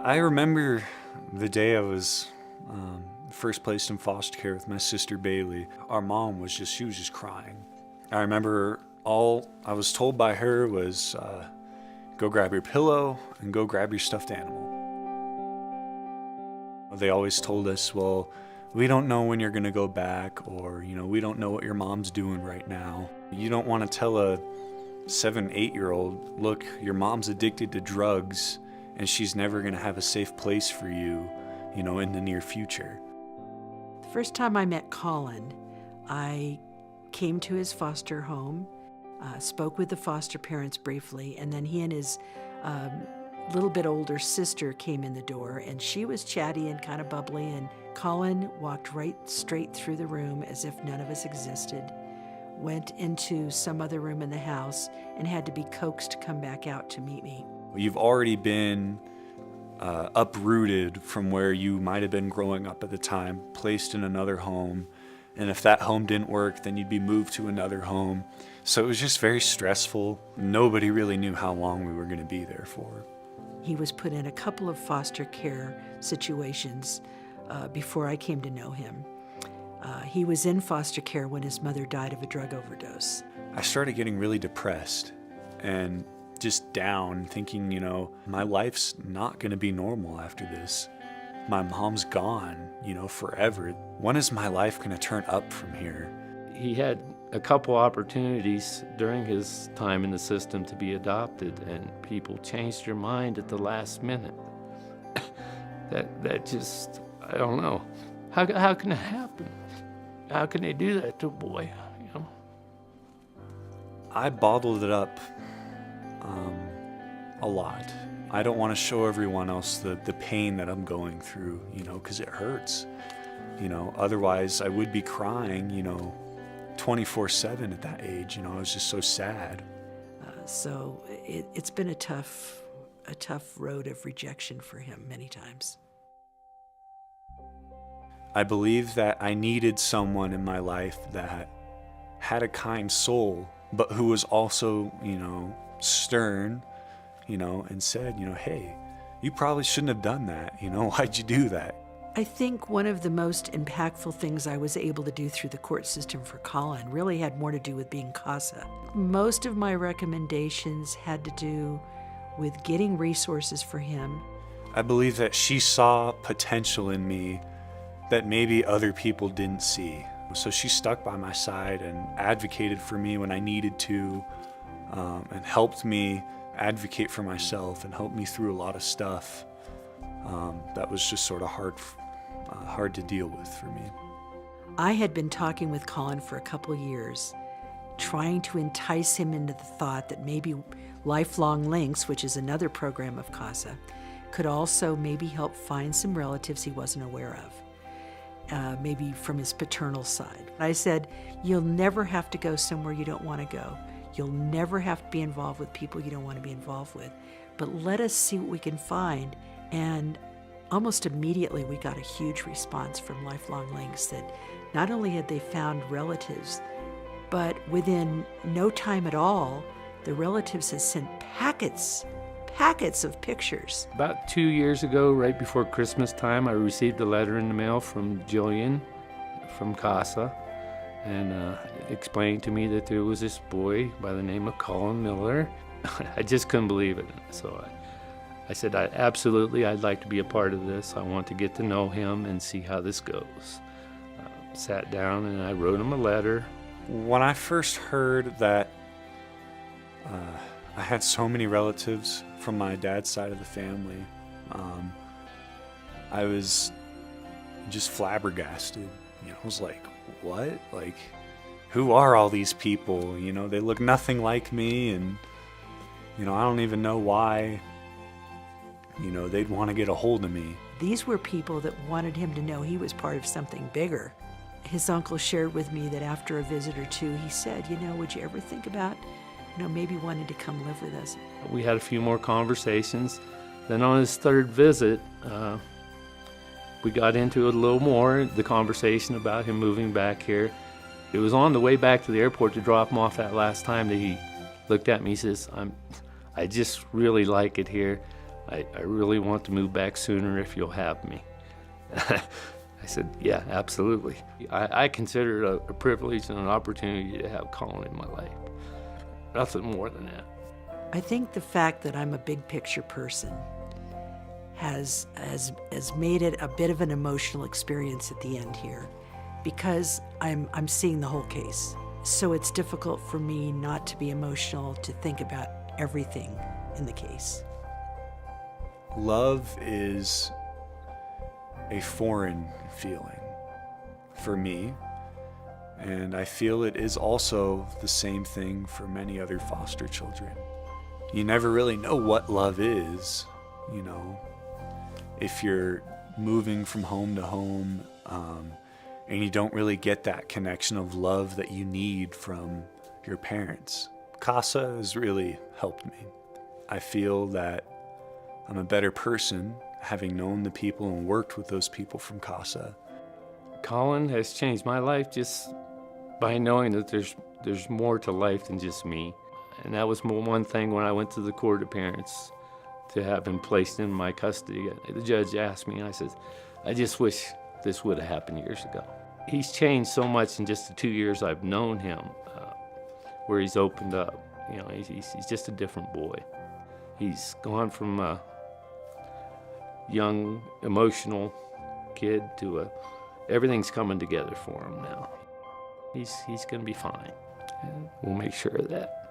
I remember the day I was first placed in foster care with my sister Bailey. Our mom was just crying. I remember all I was told by her was, go grab your pillow and go grab your stuffed animal. They always told us, well, we don't know when you're gonna go back, or, we don't know what your mom's doing right now. You don't wanna tell a 7, 8-year-old, look, your mom's addicted to drugs and she's never gonna have a safe place for you, in the near future. The first time I met Collin, I came to his foster home, spoke with the foster parents briefly, and then he and his little bit older sister came in the door, and she was chatty and kind of bubbly, and Collin walked right straight through the room as if none of us existed, went into some other room in the house, and had to be coaxed to come back out to meet me. You've already been uprooted from where you might have been growing up at the time, placed in another home, and if that home didn't work, then you'd be moved to another home. So it was just very stressful. Nobody really knew how long we were going to be there for. He was put in a couple of foster care situations before I came to know him. He was in foster care when his mother died of a drug overdose. I started getting really depressed and just down, thinking, my life's not going to be normal after this. My mom's gone, forever. When is my life going to turn up from here? He had a couple opportunities during his time in the system to be adopted, and people changed their mind at the last minute. that just, I don't know. How can it happen? How can they do that to a boy, I bottled it up a lot. I don't want to show everyone else the pain that I'm going through, because it hurts. Otherwise I would be crying, 24/7 at that age. I was just so sad. So it's been a tough road of rejection for him many times. I believe that I needed someone in my life that had a kind soul, but who was also, stern, and said, hey, you probably shouldn't have done that. Why'd you do that? I think one of the most impactful things I was able to do through the court system for Collin really had more to do with being CASA. Most of my recommendations had to do with getting resources for him. I believe that she saw potential in me that maybe other people didn't see. So she stuck by my side and advocated for me when I needed to, and helped me advocate for myself and helped me through a lot of stuff that was just sort of hard to deal with for me. I had been talking with Collin for a couple years, trying to entice him into the thought that maybe Lifelong Links, which is another program of CASA, could also maybe help find some relatives he wasn't aware of, maybe from his paternal side. I said, you'll never have to go somewhere you don't want to go. You'll never have to be involved with people you don't want to be involved with. But let us see what we can find. And almost immediately we got a huge response from Lifelong Links that not only had they found relatives, but within no time at all, the relatives had sent packets of pictures. About 2 years ago, right before Christmas time, I received a letter in the mail from Jillian from CASA, and explained to me that there was this boy by the name of Collin Miller. I just couldn't believe it. So I said, I'd like to be a part of this. I want to get to know him and see how this goes. Sat down and I wrote him a letter. When I first heard that I had so many relatives from my dad's side of the family, I was just flabbergasted. I was like, what? Like, who are all these people? They look nothing like me, and I don't even know why they'd want to get a hold of me. These were people that wanted him to know he was part of something bigger. His uncle shared with me that after a visit or two, he said, would you ever think about, maybe wanting to come live with us? We had a few more conversations. Then on his third visit, we got into it a little more, the conversation about him moving back here. It was on the way back to the airport to drop him off that last time that he looked at me and says, I just really like it here. I really want to move back sooner if you'll have me. I said, yeah, absolutely. I consider it a privilege and an opportunity to have Collin in my life. Nothing more than that. I think the fact that I'm a big picture person has made it a bit of an emotional experience at the end here, because I'm seeing the whole case. So it's difficult for me not to be emotional, to think about everything in the case. Love is a foreign feeling for me, and I feel it is also the same thing for many other foster children. You never really know what love is, you know, if you're moving from home to home, and you don't really get that connection of love that you need from your parents. CASA has really helped me. I feel that I'm a better person having known the people and worked with those people from CASA. Collin has changed my life just by knowing that there's more to life than just me. And that was one thing when I went to the court appearance to have him placed in my custody. The judge asked me, and I said, I just wish this would have happened years ago. He's changed so much in just the 2 years I've known him, where he's opened up. You know, he's just a different boy. He's gone from a young, emotional kid to everything's coming together for him now. He's going to be fine, and we'll make sure of that.